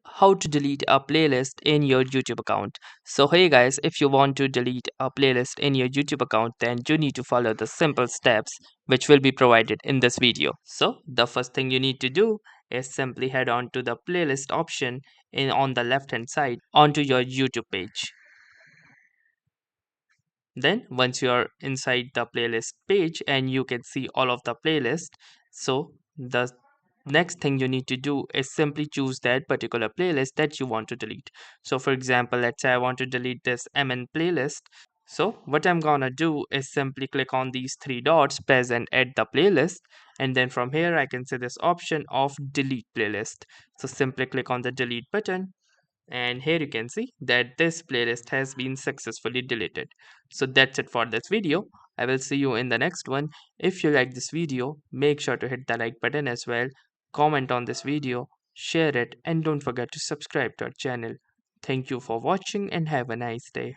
How to delete a playlist in your YouTube account. So hey guys, if you want to delete a playlist in your YouTube account, then you need to follow the simple steps which will be provided in this video. So the first thing you need to do is simply head on to the playlist option in on the left hand side onto your YouTube page. Then once you are inside the playlist page and you can see all of the playlist, so the next thing you need to do is simply choose that particular playlist that you want to delete. So for example, let's say I want to delete this MN playlist. So what I'm gonna do is simply click on these three dots, press and add the playlist, and then from here I can see this option of delete playlist. So simply click on the delete button, and here you can see that this playlist has been successfully deleted. So that's it for this video. I will see you in the next one. If you like this video, make sure to hit the like button as well, comment on this video, share it, and don't forget to subscribe to our channel. Thank you for watching and have a nice day.